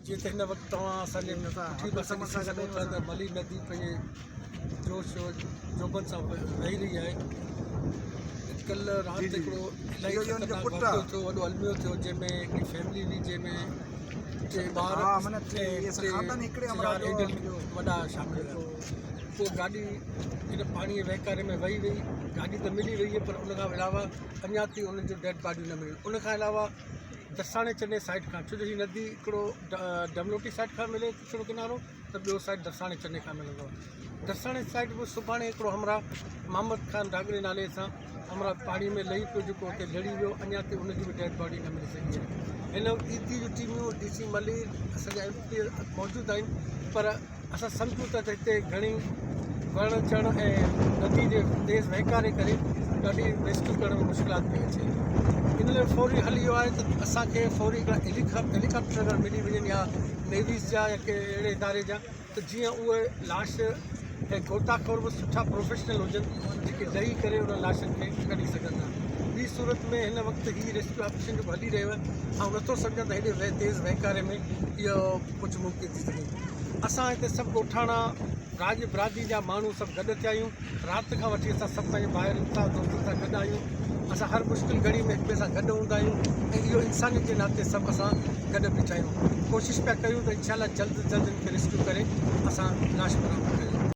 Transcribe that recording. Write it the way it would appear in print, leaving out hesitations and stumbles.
जी तो हिन वक़्तु तव्हां असांजे पुठी पासे ॾिसी सघो था त मली नदी पंहिंजे जोश जोबन सां वही रही आहे। कल्ह राति हिकिड़ो इलाही ख़तरनाक वाक़ियो थियो, वॾो अलमियो थियो, जंहिंमें हिकिड़ी फैमिली हुई, जंहिंमें टे ॿार वॾा शामिल हुआ। पोइ गाॾी हिन पाणीअ वहिकारे में वही वई, गाॾी त मिली वई है पर उन खां अलावा अञा ताईं उन्हनि जो डेड बॉडी न मिली। उन खां अलावा दसाणे चने साइड खां, छो जो हीअ नदी हिकिड़ो डमलोटी साइड खां मिले हिकिड़ो किनारो, त ॿियो साइड दसाणे चने खां मिलंदो आहे। दसाणे साइड बि सुभाणे हिकिड़ो हमरा मोहम्मद खान डागरे नाले सां हमरा पाणी में लही पियो, जेको हुते लड़ी वियो, अञा ताईं उनजी बि डेड बॉडी न मिली सघी आहे। हिन ईदी जूं टीमियूं DC मली असांजा MP मौजूदु आहिनि, पर असां सम्झूं था त हिते घणी वण चढ़ ऐं नदी जे तेज़ वहिकारे करे ॾाढी रेस्क्यू करण में मुश्किलात पई अचे। इन लाइ फौरी हल इहो आहे त असांखे फौरी हिकिड़ा हेलीकॉप्टर अगरि मिली वञनि या नेवीज़ जा या कंहिं अहिड़े इदारे जा, त जीअं उहे लाश ऐं गोताखोर बि सुठा प्रोफेशनल हुजनि, जेके लही करे उन लाशनि खे कढी सघंदा। ॿी सूरत में हिन वक़्तु हीअ रेस्क्यू ऑपरेशन जेको हली रहियो आहे, ऐं नथो सम्झां त हेॾे तेज़ वहिकारे में इहो कुझु मुमकिन थी सघे। असां हिते सभु ॻोठाणा राज बिरादरी जा माण्हू सभु गॾु थिया आहियूं। राति खां वठी असां सभु पंहिंजे ॿाहिरि था दोस्तनि सां गॾु आहियूं। असां हर मुश्किल घड़ी में हिक ॿिए सां गॾु हूंदा आहियूं ऐं इहो इंसानियत जे नाते सभु असां गॾु बीठा आहियूं। कोशिशि पिया कयूं त इंशाअल्लाह जल्द जल्द हिन खे रेस्क्यू करे असां लाश बराबरि कयूं।